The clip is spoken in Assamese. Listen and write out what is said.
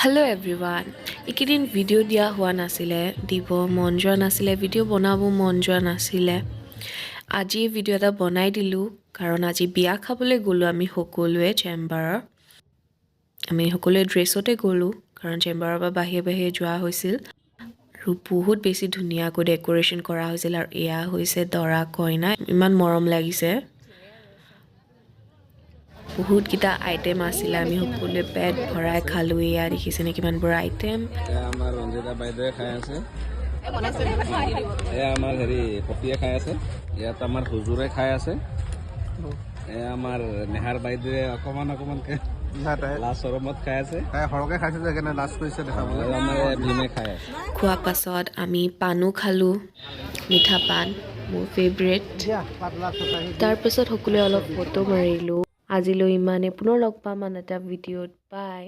Hello everyone. Ikirin video dia hua nasile, dibo mon joa nasile, video bonabo mon joa nasile. Aji video eta bonai dilu karon aji biya khabole golu ami hokolwe chamber. Ami hokolwe dressote golu karon chamber ba bahiye bahiye joa hoisil. Aru বহুত বেছি ধুনিয়াকৈ ডেকোৰেশন কৰা হৈছিল আৰু এয়া হৈছে দৰা কইনা ইমান মৰম লাগিছে বহুত কিটা আইটেম আছিল আমি সকলোৱে পেট ভৰাই খালো এয়া দেখিছে নে কিমান বড় আইটেম আমাৰ ৰঞ্জিতা বাইদেৱে খাই আছে এয়া আমাৰ হেৰি পপিয়ে খাই আছে ইয়াত আমাৰ হুজুৰে খাই আছে এয়া আমাৰ নেহাৰ বাইদেৱে অকমানকে লাষ্ট ৰমত খাই আছে হৰকে খাইছে যে কেনে লাষ্ট কৰিছে দেখাবলৈ আমাৰ ভীমে খাই আছে খোৱা পাছত আমি পানো খালো মিঠা পান মোৰ ফেভৰেট তাৰ পাছত সকলোৱে অলপ ফটো মাৰিলো আজিলৈ ইমানে পুনৰ লগ পাম আন এটা ভিডিঅ'ত বাই